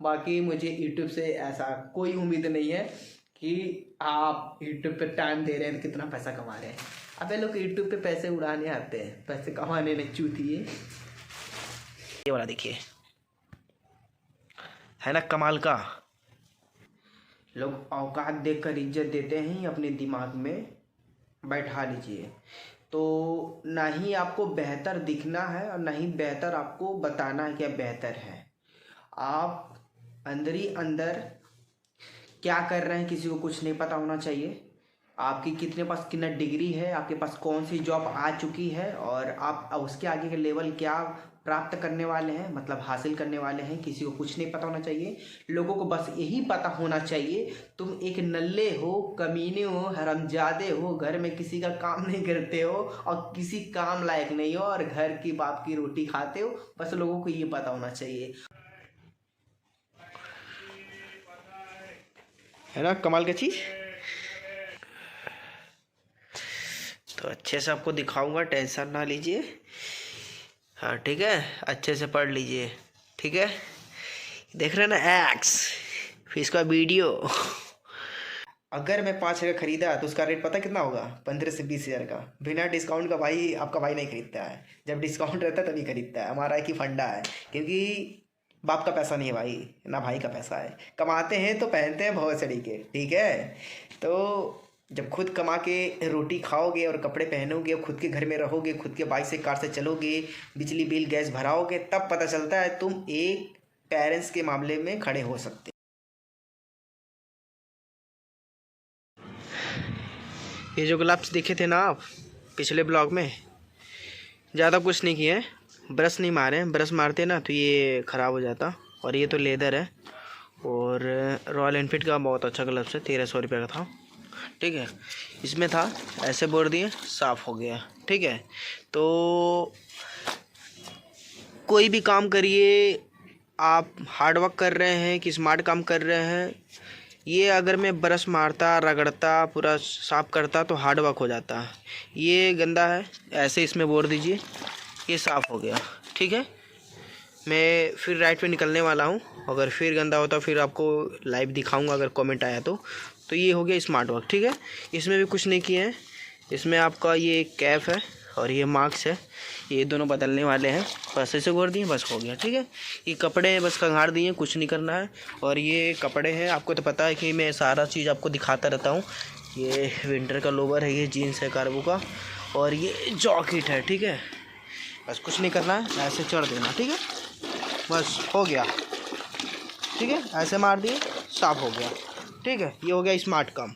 बाकी मुझे यूट्यूब से ऐसा कोई उम्मीद नहीं है कि आप यूट्यूब पे टाइम दे रहे हैं तो कितना पैसा कमा रहे हैं। अबे लोग यूट्यूब पे पैसे उड़ाने आते हैं, पैसे कमाने नहीं चूतिए। ये वाला देखिए, है ना कमाल का। लोग औकात देखकर इज्जत देते हैं, अपने दिमाग में बैठा लीजिए। तो ना ही आपको बेहतर दिखना है और ना ही बेहतर आपको बताना है क्या बेहतर है। आप अंदर ही अंदर क्या कर रहे हैं किसी को कुछ नहीं पता होना चाहिए। आपकी कितने पास कितना डिग्री है, आपके पास कौन सी जॉब आ चुकी है और आप उसके आगे के लेवल क्या प्राप्त करने वाले हैं, मतलब हासिल करने वाले हैं, किसी को कुछ नहीं पता होना चाहिए। लोगों को बस यही पता होना चाहिए तुम एक नल्ले हो, कमीने हो, हरामजादे हो, घर में किसी का काम नहीं करते हो और किसी काम लायक नहीं हो और घर की बाप की रोटी खाते हो। बस लोगों को ये पता होना चाहिए, है ना कमाल का चीज़। तो अच्छे से आपको दिखाऊंगा, टेंशन ना लीजिए। हाँ ठीक है, अच्छे से पढ़ लीजिए, ठीक है। देख रहे हैं ना एक्स, फिर इसका वीडियो। अगर मैं 5 का खरीदा तो उसका रेट पता कितना होगा? 15 से 20 हज़ार का। बिना डिस्काउंट का भाई आपका भाई नहीं खरीदता है, जब डिस्काउंट रहता है तभी खरीदता है। हमारा एक ही फंडा है, क्योंकि बाप का पैसा नहीं है भाई, ना भाई का पैसा है। कमाते हैं तो पहनते हैं बहुत तरीके, ठीक है। तो जब खुद कमा के रोटी खाओगे और कपड़े पहनोगे, खुद के घर में रहोगे, खुद के बाइक से कार से चलोगे, बिजली बिल गैस भराओगे, तब पता चलता है तुम एक पेरेंट्स के मामले में खड़े हो सकते। ये जो ग्लव्स दिखे थे ना आप पिछले ब्लॉग में, ज़्यादा कुछ नहीं किए, ब्रश नहीं मारे। ब्रश मारते ना तो ये ख़राब हो जाता। और ये तो लेदर है और रॉयल एनफील्ड का बहुत अच्छा ग्लव्स है, 1300 रुपये का था, ठीक है। इसमें था, ऐसे बोल दिए, साफ़ हो गया, ठीक है। तो कोई भी काम करिए, आप हार्ड वर्क कर रहे हैं कि स्मार्ट काम कर रहे हैं। ये अगर मैं ब्रश मारता, रगड़ता, पूरा साफ करता तो हार्ड वर्क हो जाता। ये गंदा है, ऐसे इसमें बोल दीजिए, ये साफ़ हो गया, ठीक है। मैं फिर राइट पे निकलने वाला हूँ, अगर फिर गंदा होता फिर आपको लाइव दिखाऊंगा अगर कमेंट आया तो। ये हो गया स्मार्ट वर्क, ठीक है। इसमें भी कुछ नहीं किए हैं। इसमें आपका ये कैप है और ये मार्क्स है, ये दोनों बदलने वाले हैं। बस ऐसे घोर दिए, बस हो गया, ठीक है। ये कपड़े बस कंघाड़ दिए, कुछ नहीं करना है। और ये कपड़े हैं, आपको तो पता है कि मैं सारा चीज़ आपको दिखाता रहता हूँ। ये विंटर का लोवर है, ये जीन्स है कार्गो का, और ये जॉकेट है, ठीक है। बस कुछ नहीं करना है, ऐसे चढ़ देना, ठीक है, बस हो गया, ठीक है। ऐसे मार दिए, साफ हो गया, ठीक है। ये हो गया स्मार्ट काम।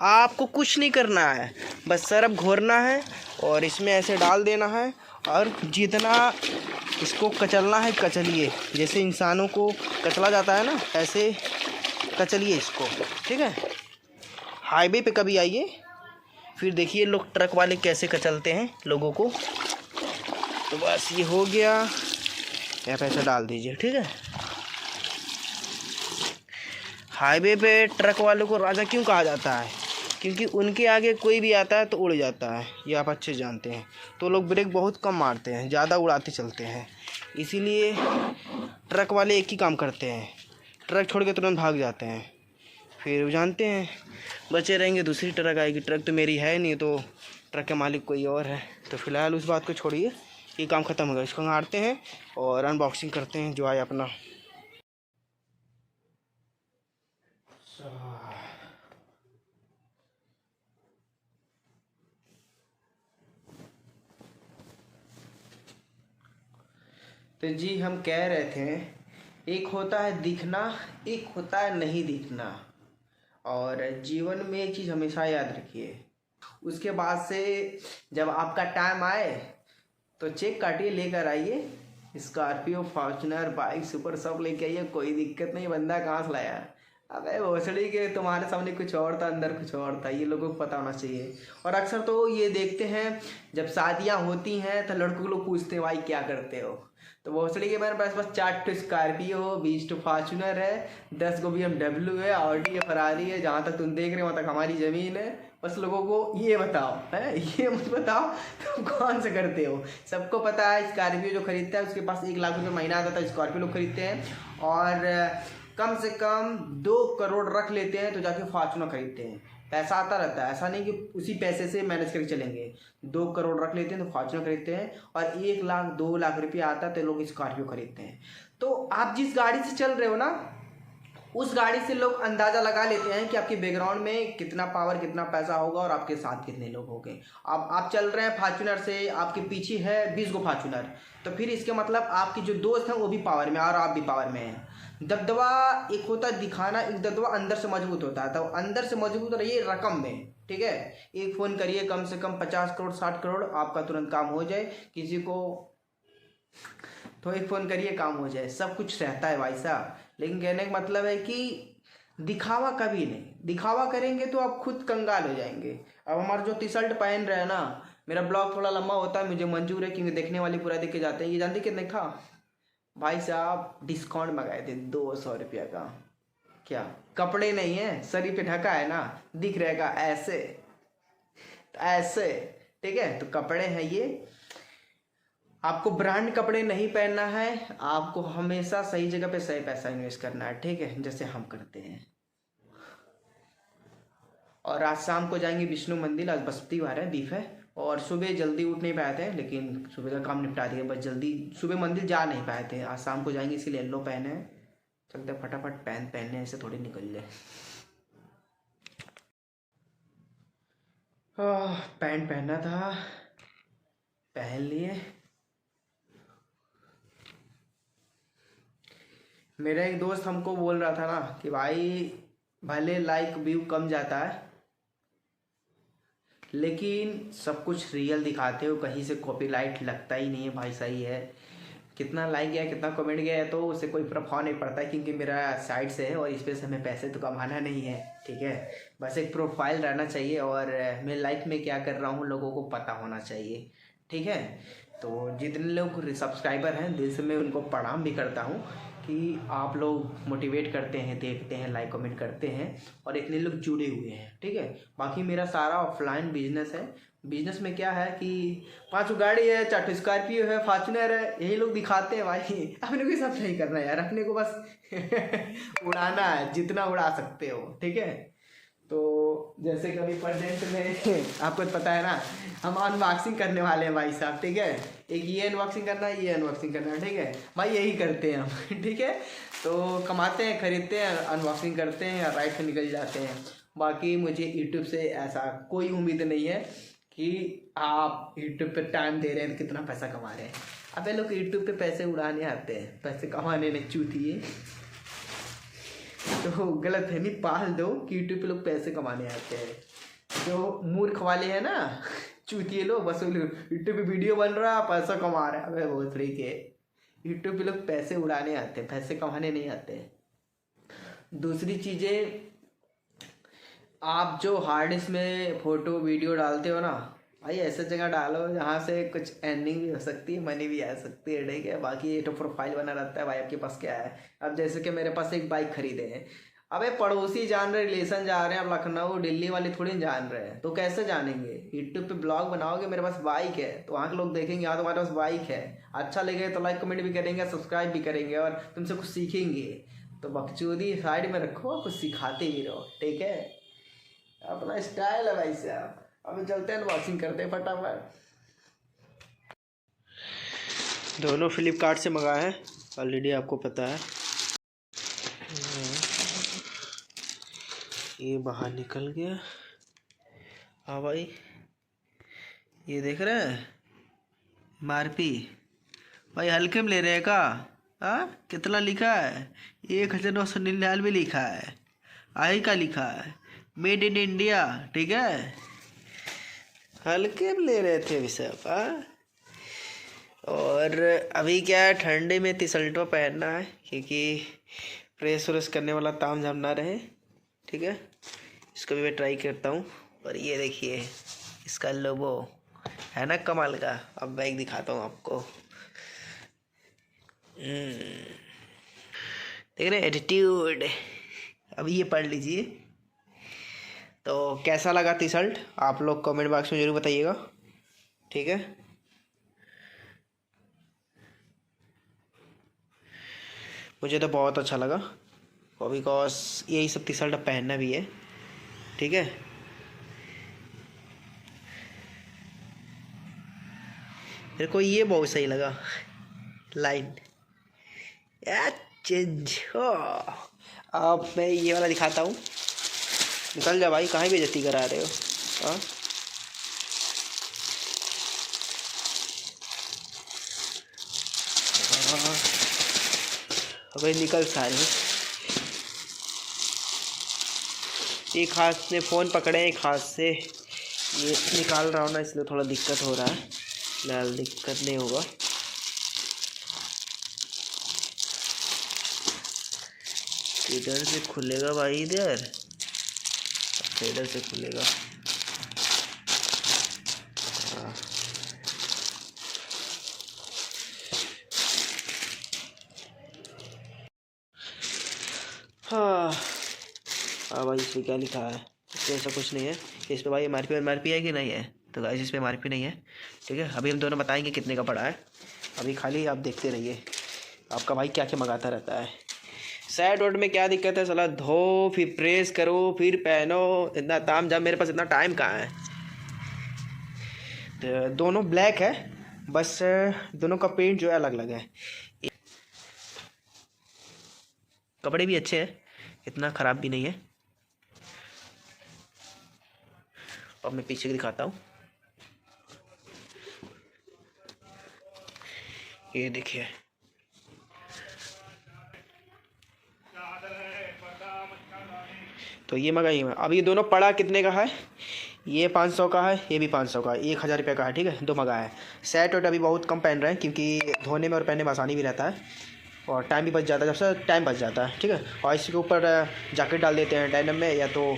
आपको कुछ नहीं करना है, बस सरफ घोरना है और इसमें ऐसे डाल देना है और जितना इसको कचलना है कचलिए, जैसे इंसानों को कचला जाता है ना, ऐसे कचलिए इसको, ठीक है। हाईवे पे कभी आइए, फिर देखिए लोग ट्रक वाले कैसे कचलते हैं लोगों को। तो बस ये हो गया, यहाँ पे ऐसे डाल दीजिए, ठीक है। हाईवे पे ट्रक वालों को राजा क्यों कहा जाता है? क्योंकि उनके आगे कोई भी आता है तो उड़ जाता है, ये आप अच्छे जानते हैं। तो लोग ब्रेक बहुत कम मारते हैं, ज़्यादा उड़ाते चलते हैं। इसीलिए ट्रक वाले एक ही काम करते हैं, ट्रक छोड़ के तुरंत भाग जाते हैं। फिर जानते हैं बचे रहेंगे, दूसरी ट्रक आएगी। ट्रक तो मेरी है नहीं, तो ट्रक के मालिक कोई और है। तो फिलहाल उस बात को छोड़िए, ये काम ख़त्म हो गया। इसको गाड़ते हैं और अनबॉक्सिंग करते हैं जो आए अपना। तो जी हम कह रहे थे, एक होता है दिखना, एक होता है नहीं दिखना। और जीवन में एक चीज़ हमेशा याद रखिए, उसके बाद से जब आपका टाइम आए तो चेक काटिए, लेकर आइए। स्कॉर्पियो, फॉर्च्यूनर, बाइक, सुपर सब लेके आइए, कोई दिक्कत नहीं। बंदा कहाँ से लाया? अबे भोसड़ी के, तुम्हारे सामने कुछ और था, अंदर कुछ और था, ये लोगों को पता होना चाहिए। और अक्सर तो ये देखते हैं जब शादियाँ होती हैं तो लड़कों लोग पूछते हैं भाई क्या करते हो। तो भोसड़ी के मेरे पास बस 4 ठो स्कॉर्पियो हो, 20 ठो फॉर्च्यूनर है, 10 गो BMW है, ऑडी है, फरारी है। जहाँ तक तुम देख रहे हो वहाँ तक हमारी ज़मीन है, बस लोगों को ये बताओ, है ये मत बताओ तुम कौन से करते हो। सबको पता है स्कॉर्पियो जो खरीदता है उसके पास 1 लाख रुपये महीना आता था, स्कॉर्पियो लोग खरीदते हैं। और कम से कम 2 करोड़ रख लेते हैं तो जाके फॉर्चूनर खरीदते हैं। पैसा आता रहता है, ऐसा नहीं कि उसी पैसे से मैनेज करके चलेंगे। 2 करोड़ रख लेते हैं तो फॉर्चूनर खरीदते हैं, और 1 लाख 2 लाख रुपया आता है तो लोग स्कॉर्पियो खरीदते हैं। तो आप जिस गाड़ी से चल रहे हो ना, उस गाड़ी से लोग अंदाज़ा लगा लेते हैं कि आपके बैकग्राउंड में कितना पावर, कितना पैसा होगा और आपके साथ कितने लोग होंगे। अब आप चल रहे हैं फॉर्च्यूनर से, आपके पीछे है 20 गो फॉर्च्यूनर, तो फिर इसके मतलब आपके जो दोस्त हैं वो भी पावर में और आप भी पावर में हैं। दबदबा एक होता है दिखाना, एक दबदबा अंदर से मजबूत होता है। तो अंदर से मजबूत रहिए रकम में, ठीक है। एक फ़ोन करिए कम से कम 50 करोड़ 60 करोड़, आपका तुरंत काम हो जाए। किसी को तो एक फ़ोन करिए काम हो जाए, सब कुछ रहता है भाई साहब। लेकिन कहने का मतलब है कि दिखावा कभी नहीं, दिखावा करेंगे तो आप खुद कंगाल हो जाएंगे। अब हमारा जो टी शर्ट पहन रहे हैं ना, मेरा ब्लॉग थोड़ा लंबा होता है, मुझे मंजूर है क्योंकि देखने वाले पूरा देख के जाते हैं। ये जानते कितने का भाई साहब, डिस्काउंट मंगाए थे 200 रुपया का। क्या कपड़े नहीं है, शरीर पे ढका है ना, दिख रहेगा ऐसे ऐसे, ठीक है। तो कपड़े हैं ये, आपको ब्रांड कपड़े नहीं पहनना है, आपको हमेशा सही जगह पे सही पैसा इन्वेस्ट करना है, ठीक है, जैसे हम करते हैं। और आज शाम को जाएंगे विष्णु मंदिर, आज बृहस्पतिवार है, बीफ है। और सुबह जल्दी उठ नहीं पाए थे, लेकिन सुबह का काम निपटा दिया, बस जल्दी सुबह मंदिर जा नहीं पाए थे। आज शाम को जाएंगे इसीलिए येल्लो पहने हैं। चलते फटाफट पैंट पहनने, ऐसे थोड़ी निकल जाए। पैंट पहनना था, पहन लिए। मेरा एक दोस्त हमको बोल रहा था ना कि भाई भले लाइक व्यू कम जाता है, लेकिन सब कुछ रियल दिखाते हो, कहीं से कॉपीराइट लगता ही नहीं है भाई। सही है, कितना लाइक गया कितना कमेंट गया है तो उससे कोई प्रभाव नहीं पड़ता है, क्योंकि मेरा साइड से है और इस पे से हमें पैसे तो कमाना नहीं है, ठीक है। बस एक प्रोफाइल रहना चाहिए और मैं लाइफ में क्या कर रहा हूँ लोगों को पता होना चाहिए, ठीक है। तो जितने लोग सब्सक्राइबर हैं, दिल से मैं उनको प्रणाम भी करता हूँ कि आप लोग मोटिवेट करते हैं, देखते हैं, लाइक कमेंट करते हैं और इतने लोग जुड़े हुए हैं, ठीक है। बाकी मेरा सारा ऑफलाइन बिजनेस है। बिजनेस में क्या है कि 5 गाड़ी है, 4 स्कॉर्पियो है, फॉर्च्यूनर है, यही लोग दिखाते हैं भाई। अपने को सब नहीं करना है यार, अपने को बस उड़ाना है, जितना उड़ा सकते हो, ठीक है। तो जैसे कभी प्रेजेंट में आपको पता है ना, हम अनबॉक्सिंग करने वाले हैं भाई साहब, ठीक है। एक ये अनबॉक्सिंग करना है, ये अनबॉक्सिंग करना है, ठीक है भाई, यही करते हैं हम, ठीक है। तो कमाते हैं, खरीदते हैं, अनबॉक्सिंग करते हैं या राइट से निकल जाते हैं। बाकी मुझे यूट्यूब से ऐसा कोई उम्मीद नहीं है कि आप यूट्यूब पे टाइम दे रहे हैं तो कितना पैसा कमा रहे हैं। अबे लोग यूट्यूब पे पैसे उड़ाने आते हैं, पैसे कमाने नहीं, चूतिए। तो गलत फहमी पाल दो कि यूट्यूब पे लोग पैसे कमाने आते हैं। जो मूर्ख वाले हैं ना, चूतिए लोग, बस यूट्यूब पे वीडियो बन रहा पैसा कमा रहा है, वो फ्री के। यूट्यूब पे लोग पैसे उड़ाने आते हैं, पैसे कमाने नहीं आते। दूसरी चीज़ें, आप जो हार्ड डिस्क में फ़ोटो वीडियो डालते हो ना भाई, ऐसे जगह डालो जहाँ से कुछ अर्निंग भी हो सकती है, मनी भी आ सकती है, ठीक है। बाकी ये तो प्रोफाइल बना रहता है भाई, आपके पास क्या है। अब जैसे कि मेरे पास एक बाइक खरीदे हैं, अबे पड़ोसी जान रहे, रिलेशन जा रहे हैं, अब लखनऊ दिल्ली वाले थोड़ी जान रहे हैं, तो कैसे जानेंगे। यूट्यूब पे ब्लॉग बनाओगे, मेरे पास बाइक है तो वहाँ के लोग देखेंगे, हाँ तुम्हारे पास बाइक है, अच्छा लगे तो लाइक कमेंट भी करेंगे, सब्सक्राइब भी करेंगे और तुमसे कुछ सीखेंगे। तो बकचोदी साइड में रखो, कुछ सिखाते भी रहो, ठीक है। अपना स्टाइल है भाई साहब। अभी चलते हैं, अनबॉक्सिंग करते हैं फटाफट। दोनों फ्लिपकार्ट से मंगाए हैं, ऑलरेडी आपको पता है। ये बाहर निकल गया। हाँ भाई, ये देख रहे हैं मारपी भाई, हल्के में ले रहे हैं का। हाँ कितना लिखा है, 1999 लिखा है, आई का लिखा है, मेड इन इंडिया, ठीक है। हल्के में ले रहे थे अभी सब। हाँ, और अभी क्या है, ठंडे में टी शर्टों पहनना है क्योंकि प्रेस व्रेस करने वाला ताम झाम ना रहे, ठीक है। इसको भी मैं ट्राई करता हूँ। और ये देखिए इसका लोगो है ना कमाल का। अब बैग दिखाता हूँ आपको, देख रहे एटीट्यूड। अब ये पढ़ लीजिए, तो कैसा लगा टी शर्ट आप लोग कमेंट बॉक्स में ज़रूर बताइएगा, ठीक है। मुझे तो बहुत अच्छा लगा और बिकॉज यही सब टी शर्ट अब पहनना भी है, ठीक है। मेरे को ये बहुत सही लगा लाइन चेंज हो। अब मैं ये वाला दिखाता हूँ। निकल जा भाई, कहाँ बेइज्जती करा रहे हो। हाँ अबे निकल सारे। एक हाथ से फ़ोन पकड़े, एक हाथ से ये निकाल रहा हूँ ना, इसलिए थोड़ा दिक्कत हो रहा है। फिलहाल दिक्कत नहीं होगा। इधर से खुलेगा भाई, इधर इधर से खुलेगा। हाँ हाँ भाई, इस पर क्या लिखा है? इस पर ऐसा कुछ नहीं है। इस पर भाई एम आर पी है कि नहीं है? तो गाइस इस पर एम आर पी नहीं है, ठीक है। अभी हम दोनों बताएंगे कितने का पड़ा है। अभी खाली आप देखते रहिए, आपका भाई क्या क्या मंगाता रहता है। सैड रोड में क्या दिक्कत है साला, धो फिर प्रेस करो फिर पहनो, इतना ताम झाम, मेरे पास इतना टाइम कहाँ है। तो दोनों ब्लैक है, बस दोनों का पेंट जो है अलग अलग है। कपड़े भी अच्छे हैं, इतना ख़राब भी नहीं है। अब मैं पीछे दिखाता हूँ, ये देखिए। तो ये मंगाई मैं। अब ये दोनों पड़ा कितने का है? ये 500 का है, ये भी 500 का है, 1000 रुपये का है, ठीक है। दो मंगाया है। सेट वेट अभी बहुत कम पहन रहे हैं क्योंकि धोने में और पहनने में आसानी भी रहता है और टाइम भी बच जाता है, जब से टाइम बच जाता है, ठीक है। और इसके ऊपर जैकेट डाल देते हैं डायनम में, या तो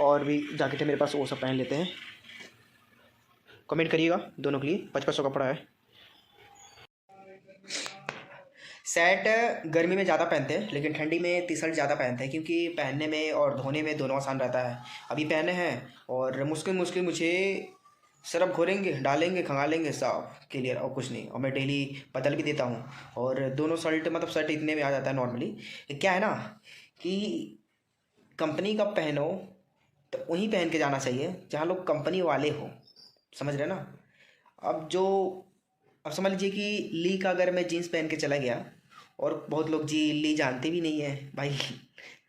और भी जैकेट है मेरे पास, वो सब पहन लेते हैं। कमेंट करिएगा दोनों के लिए। 5500 का पड़ा है। सेट गर्मी में ज़्यादा पहनते हैं, लेकिन ठंडी में टी शर्ट ज़्यादा पहनते हैं क्योंकि पहनने में और धोने में दोनों आसान रहता है। अभी पहने हैं और मुश्किल मुश्किल मुझे सरफ घोरेंगे, डालेंगे, खंगालेंगे, साफ क्लियर, और कुछ नहीं। और मैं डेली बदल भी देता हूँ। और दोनों शर्ट मतलब शर्ट इतने में आ जाता है नॉर्मली। क्या है ना कि कंपनी का पहनो तो वहीं पहन के जाना चाहिए जहाँ लोग कंपनी वाले हो, समझ रहे ना। अब जो अब समझ लीजिए कि ली का अगर मैं जीन्स पहन के चला गया, और बहुत लोग जी ली जानते भी नहीं है भाई।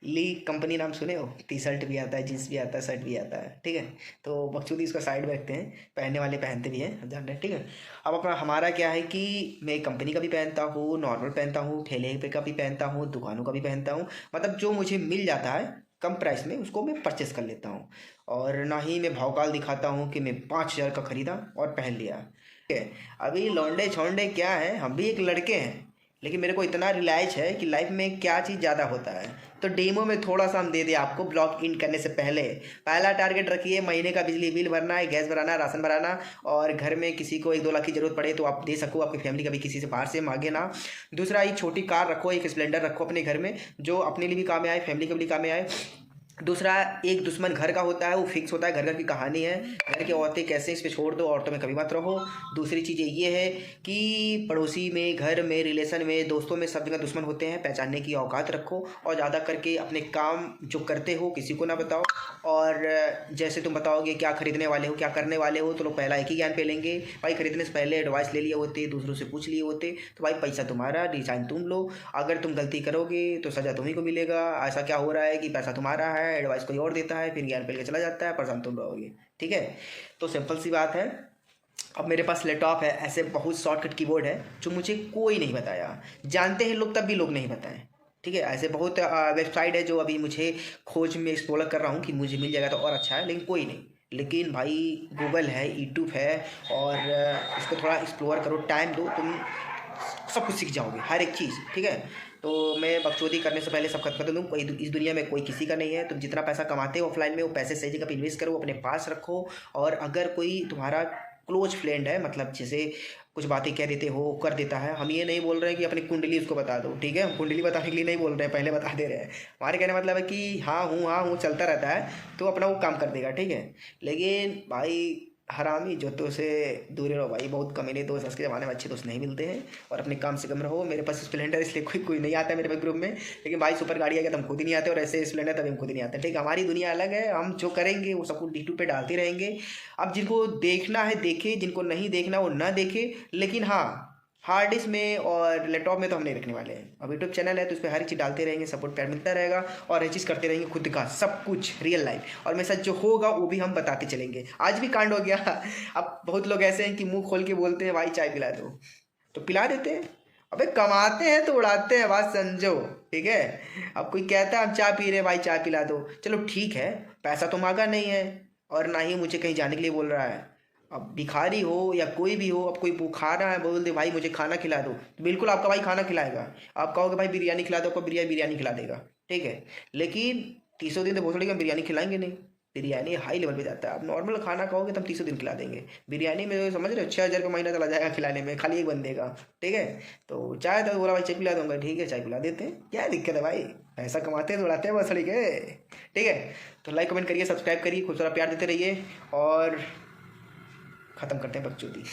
ली कंपनी नाम सुने हो? टी शर्ट भी आता है, जीन्स भी आता है, शर्ट भी आता है, ठीक है। तो बखचूदी इसको साइड में रखते हैं, पहनने वाले पहनते भी हैं, जान रहे हैं, ठीक है। अब अपना हमारा क्या है कि मैं कंपनी का भी पहनता हूँ, नॉर्मल पहनता हूँ, ठेले पे का भी पहनता हूँ, दुकानों का भी पहनता हूँ। मतलब जो मुझे मिल जाता है कम प्राइस में उसको मैं परचेस कर लेता हूँ। और ना ही मैं भौकाल दिखाता हूँ कि मैं 5000 का ख़रीदा और पहन लिया, ठीक है। अभी लौंडे छोंडे क्या है, हम भी एक लड़के हैं, लेकिन मेरे को इतना रियलाइज है कि लाइफ में क्या चीज़ ज़्यादा होता है। तो डेमो में थोड़ा सा हम दे दें आपको ब्लॉग इन करने से पहले। पहला टारगेट रखिए, महीने का बिजली बिल भरना है, गैस भराना, राशन भराना, और घर में किसी को 1-2 लाख की ज़रूरत पड़े तो आप दे सको, आपकी फैमिली का भी, किसी से बाहर से मांगे ना। दूसरा, एक छोटी कार रखो, एक स्प्लेंडर रखो अपने घर में, जो अपने लिए भी काम में आए, फैमिली के लिए काम में आए। दूसरा, एक दुश्मन घर का होता है, वो फिक्स होता है, घर घर की कहानी है। घर की औरतें कैसे, इस पे छोड़ दो, औरतों में कभी मत रहो। दूसरी चीज़ ये है कि पड़ोसी में, घर में, रिलेशन में, दोस्तों में, सब जगह दुश्मन होते हैं, पहचानने की औकात रखो। और ज़्यादा करके अपने काम जो करते हो किसी को ना बताओ। और जैसे तुम बताओगे क्या खरीदने वाले हो, क्या करने वाले हो, तो लोग पहला एक ही ज्ञान पे लेंगे। भाई खरीदने से पहले एडवाइस ले लिए होते, दूसरों से पूछ लिए होते, तो भाई पैसा तुम्हारा, डिजाइन तुम लो। अगर तुम गलती करोगे तो सज़ा तुम्ही को मिलेगा। ऐसा क्या हो रहा है कि पैसा तुम्हारा है, एडवाइस कोई और देता है, फिर ज्ञान पे लेके चला जाता है, परेशान तुम रहोगे, ठीक है। तो सिंपल सी बात है। अब मेरे पास लैपटॉप है, ऐसे बहुत शॉर्टकट कीबोर्ड है जो मुझे कोई नहीं बताया, जानते हैं लोग तब भी लोग नहीं बताएं, ठीक है। ऐसे बहुत वेबसाइट है जो अभी मुझे खोज में एक्सप्लोर कर रहा हूँ कि मुझे मिल जाएगा तो और अच्छा है, लेकिन कोई नहीं। लेकिन भाई गूगल है, यूट्यूब है, और इसको थोड़ा एक्सप्लोर करो, टाइम दो, तुम सब कुछ सीख जाओगे, हर एक चीज़, ठीक है। तो मैं बकचोदी करने से पहले सब खत्म कर दूँ, कोई इस दुनिया में कोई किसी का नहीं है। तुम जितना पैसा कमाते हो ऑफलाइन में, वो पैसे सही जगह पे इन्वेस्ट करो, अपने पास रखो। और अगर कोई तुम्हारा क्लोज फ्रेंड है, मतलब जैसे कुछ बातें कह देते हो, कर देता है। हम ये नहीं बोल रहे हैं कि अपनी कुंडली उसको बता दो, ठीक है, हम कुंडली बताने के लिए नहीं बोल रहे हैं, पहले बता दे रहे हैं। हमारे कहने का मतलब है कि हाँ हूँ चलता रहता है तो अपना वो काम कर देगा, ठीक है। लेकिन भाई हरामी जोतों से दूर रहो भाई, बहुत कमीने दोस्त आज के ज़माने में, अच्छे दोस्त नहीं मिलते हैं। और अपने काम से कम रहो। मेरे पास स्प्लेंडर इसलिए कोई कोई नहीं आता है मेरे पास ग्रुप में, लेकिन भाई सुपर गाड़ी आ गया तो हम खुद ही नहीं आते, और ऐसे स्प्लेंडर तभी हम खुद ही नहीं आते, ठीक है। हमारी दुनिया अलग है, हम जो करेंगे वो सब कुछ यूट्यूब पे डालते रहेंगे। अब जिनको देखना है देखे, जिनको नहीं देखना वो ना देखे। लेकिन हाँ, हार्ड डिस्क में और लैपटॉप में तो हम नहीं रखने वाले हैं। अब यूट्यूब चैनल है तो उस पर हर चीज़ डालते रहेंगे, सपोर्ट प्यार मिलता रहेगा, और हर चीज़ करते रहेंगे खुद का सब कुछ रियल लाइफ, और मेरे साथ जो होगा वो भी हम बताते चलेंगे। आज भी कांड हो गया। अब बहुत लोग ऐसे हैं कि मुंह खोल के बोलते हैं भाई चाय पिला दो, तो पिला देते हैं। अबे कमाते हैं तो उड़ाते हैं, बात समझो, ठीक है। अब कोई कहता है हम चाय पी रहे हैं भाई चाय पिला दो, चलो ठीक है, पैसा तो मांगा नहीं है, और ना ही मुझे कहीं जाने के लिए बोल रहा है। अब भिखारी हो या कोई भी हो, अब कोई खाना है बोल दे भाई मुझे खाना खिला दो, तो बिल्कुल आपका भाई खाना खिलाएगा। आप कहोगे भाई बिरयानी खिला दो, आपको बिरयानी खिला देगा, ठीक है। लेकिन 30 दिन तो भोसड़ी का बिरयानी खिलाएंगे नहीं, बिरयानी हाई लेवल पे जाता है। आप नॉर्मल खाना खाओगे तो हम 30 दिन खिला देंगे, बिरयानी में समझ रहे हो 6,000 का महीना चला जाएगा खिलाने में, खाली एक बंदे का, ठीक है। तो चाय तो बोला भाई चाय पिला दूंगा, ठीक है चाय पिला देते हैं, क्या दिक्कत है भाई, पैसा कमाते हैं तो उड़ाते हैं भोसड़ी के, ठीक है। तो लाइक कमेंट करिए, सब्सक्राइब करिए, खूब सारा प्यार देते रहिए, और ख़त्म करते हैं बकचोदी।